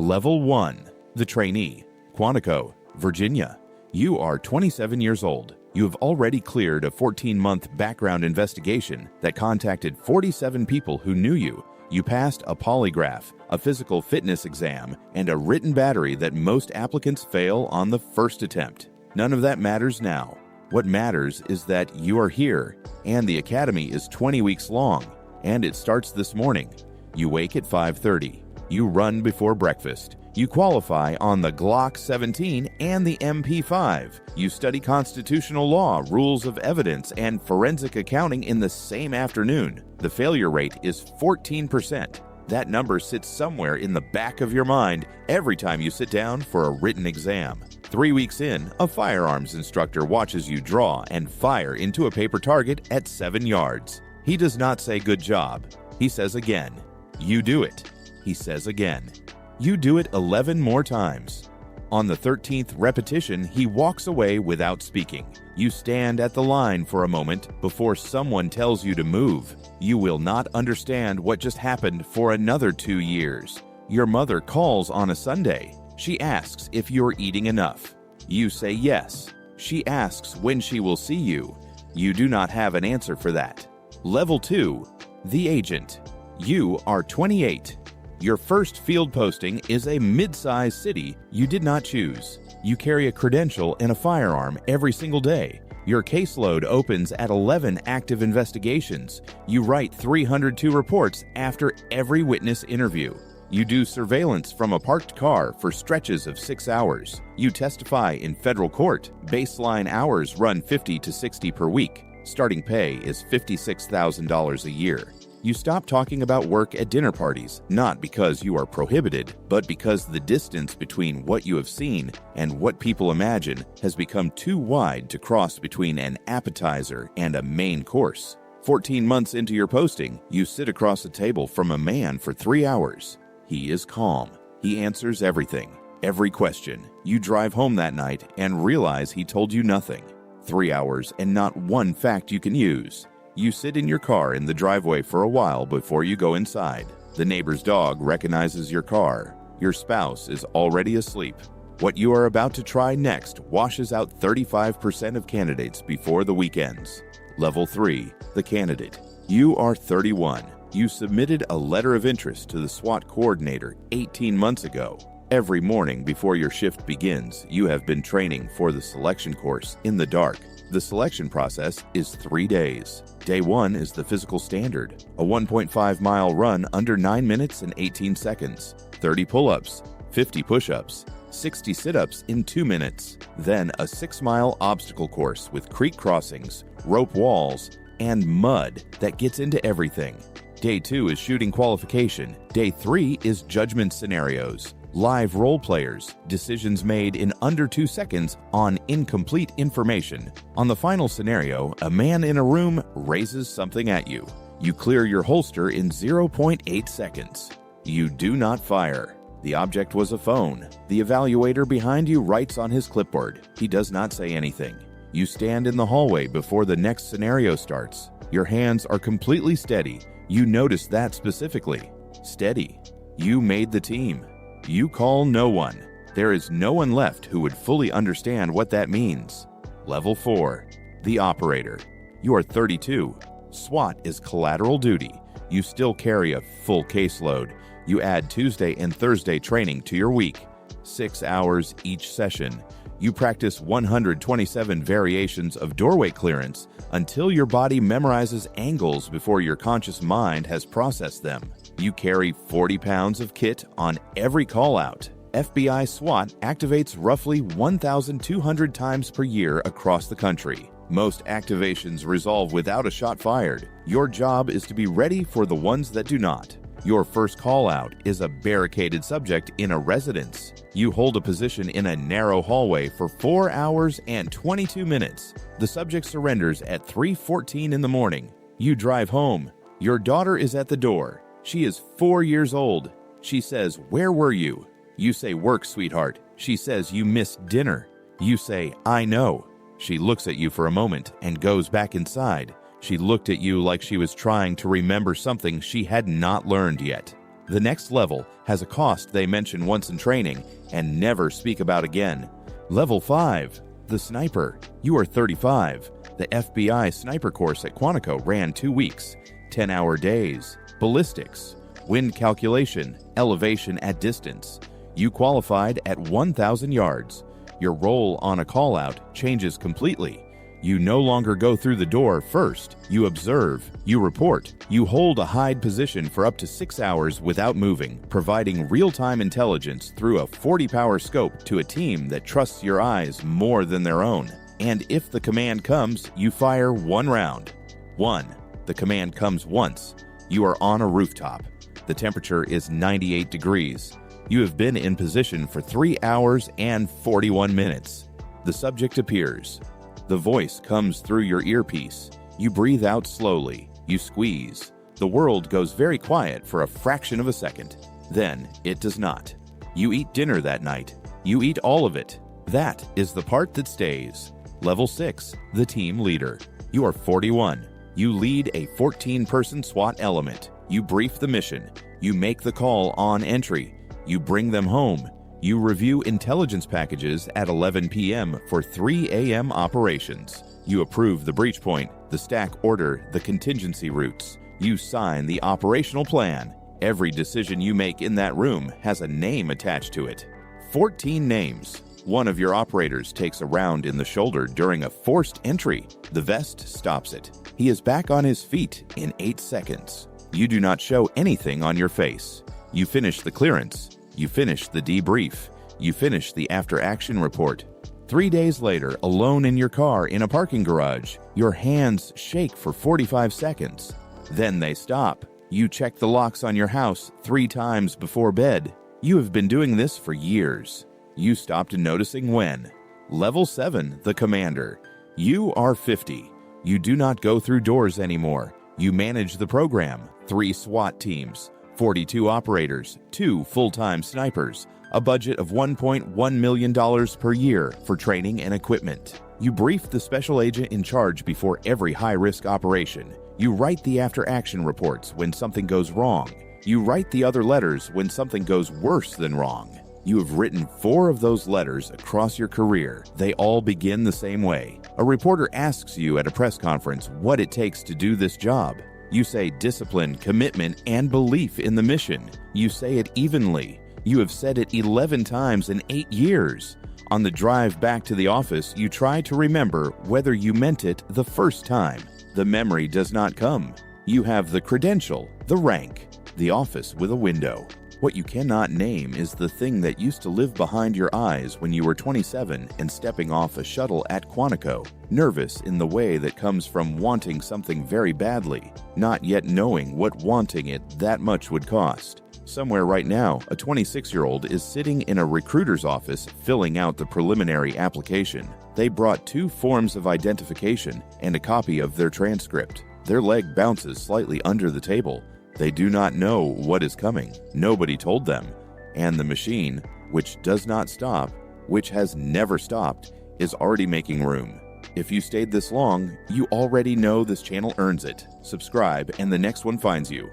Level 1. The Trainee, Quantico, Virginia. You are 27 years old. You have already cleared a 14-month background investigation that contacted 47 people who knew you. You passed a polygraph, a physical fitness exam, and a written battery that most applicants fail on the first attempt. None of that matters now. What matters is that you are here, and the academy is 20 weeks long, and it starts this morning. You wake at 5:30. You run before breakfast. You qualify on the Glock 17 and the MP5. You study constitutional law, rules of evidence, and forensic accounting in the same afternoon. The failure rate is 14%. That number sits somewhere in the back of your mind every time you sit down for a written exam. 3 weeks in, a firearms instructor watches you draw and fire into a paper target at 7 yards. He does not say good job. He says again. You do it. He says again. You do it 11 more times. On the 13th repetition, he walks away without speaking. You stand at the line for a moment before someone tells you to move. You will not understand what just happened for another 2 years. Your mother calls on a Sunday. She asks if you're eating enough. You say yes. She asks when she will see you. You do not have an answer for that. Level 2. The Agent. You are 28. Your first field posting is a mid-sized city you did not choose. You carry a credential and a firearm every single day. Your caseload opens at 11 active investigations. You write 302 reports after every witness interview. You do surveillance from a parked car for stretches of 6 hours. You testify in federal court. Baseline hours run 50 to 60 per week. Starting pay is $56,000 a year. You stop talking about work at dinner parties, not because you are prohibited, but because the distance between what you have seen and what people imagine has become too wide to cross between an appetizer and a main course. 14 months into your posting, you sit across a table from a man for 3 hours. He is calm. He answers everything, every question. You drive home that night and realize he told you nothing. 3 hours and not one fact you can use. You sit in your car in the driveway for a while before you go inside. The neighbor's dog recognizes your car. Your spouse is already asleep. What you are about to try next washes out 35% of candidates before the weekends. Level 3. The Candidate. You are 31. You submitted a letter of interest to the SWAT coordinator 18 months ago. Every morning before your shift begins, you have been training for the selection course in the dark. The selection process is 3 days. Day 1 is the physical standard, a 1.5-mile run under 9 minutes and 18 seconds, 30 pull-ups, 50 push-ups, 60 sit-ups in 2 minutes, then a 6-mile obstacle course with creek crossings, rope walls, and mud that gets into everything. Day 2 is shooting qualification. Day 3 is judgment scenarios. Live role players, decisions made in under 2 seconds on incomplete information. On the final scenario, a man in a room raises something at you. You clear your holster in 0.8 seconds. You do not fire. The object was a phone. The evaluator behind you writes on his clipboard. He does not say anything. You stand in the hallway before the next scenario starts. Your hands are completely steady. You notice that specifically. Steady. You made the team. You call no one. There is no one left who would fully understand what that means. Level 4. The Operator. You are 32. SWAT is collateral duty. You still carry a full caseload. You add Tuesday and Thursday training to your week. 6 hours each session. You practice 127 variations of doorway clearance until your body memorizes angles before your conscious mind has processed them. You carry 40 pounds of kit on every call-out. FBI SWAT activates roughly 1,200 times per year across the country. Most activations resolve without a shot fired. Your job is to be ready for the ones that do not. Your first call-out is a barricaded subject in a residence. You hold a position in a narrow hallway for 4 hours and 22 minutes. The subject surrenders at 3:14 in the morning. You drive home. Your daughter is at the door. She is 4 years old. She says, "Where were you?" You say, "Work, sweetheart." She says, "You missed dinner." You say, "I know." She looks at you for a moment and goes back inside. She looked at you like she was trying to remember something she had not learned yet. The next level has a cost they mention once in training and never speak about again. Level 5, the sniper. You are 35. The FBI sniper course at Quantico ran 2 weeks, 10-hour days, ballistics, wind calculation, elevation at distance. You qualified at 1,000 yards. Your role on a call-out changes completely. You no longer go through the door first. You observe, you report, you hold a hide position for up to 6 hours without moving, providing real-time intelligence through a 40-power scope to a team that trusts your eyes more than their own. And if the command comes, you fire 1 round. 1. The command comes once. You are on a rooftop. The temperature is 98 degrees. You have been in position for 3 hours and 41 minutes. The subject appears. The voice comes through your earpiece. You breathe out slowly. You squeeze. The world goes very quiet for a fraction of a second. Then it does not. You eat dinner that night. You eat all of it. That is the part that stays. Level 6, the team leader. You are 41. You lead a 14-person SWAT element. You brief the mission. You make the call on entry. You bring them home. You review intelligence packages at 11 p.m. for 3 a.m. operations. You approve the breach point, the stack order, the contingency routes. You sign the operational plan. Every decision you make in that room has a name attached to it. 14 names. One of your operators takes a round in the shoulder during a forced entry. The vest stops it. He is back on his feet in 8 seconds. You do not show anything on your face. You finish the clearance. You finish the debrief. You finish the after-action report. 3 days later, alone in your car in a parking garage, your hands shake for 45 seconds. Then they stop. You check the locks on your house 3 times before bed. You have been doing this for years. You stopped noticing when. Level 7, the commander. You are 50. You do not go through doors anymore. You manage the program, 3 SWAT teams, 42 operators, 2 full-time snipers, a budget of $1.1 million per year for training and equipment. You brief the special agent in charge before every high-risk operation. You write the after-action reports when something goes wrong. You write the other letters when something goes worse than wrong. You have written 4 of those letters across your career. They all begin the same way. A reporter asks you at a press conference what it takes to do this job. You say discipline, commitment, and belief in the mission. You say it evenly. You have said it 11 times in 8 years. On the drive back to the office, you try to remember whether you meant it the first time. The memory does not come. You have the credential, the rank, the office with a window. What you cannot name is the thing that used to live behind your eyes when you were 27 and stepping off a shuttle at Quantico, nervous in the way that comes from wanting something very badly, not yet knowing what wanting it that much would cost. Somewhere right now, a 26-year-old is sitting in a recruiter's office filling out the preliminary application. They brought 2 forms of identification and a copy of their transcript. Their leg bounces slightly under the table. They do not know what is coming. Nobody told them. And the machine, which does not stop, which has never stopped, is already making room. If you stayed this long, you already know this channel earns it. Subscribe and the next one finds you.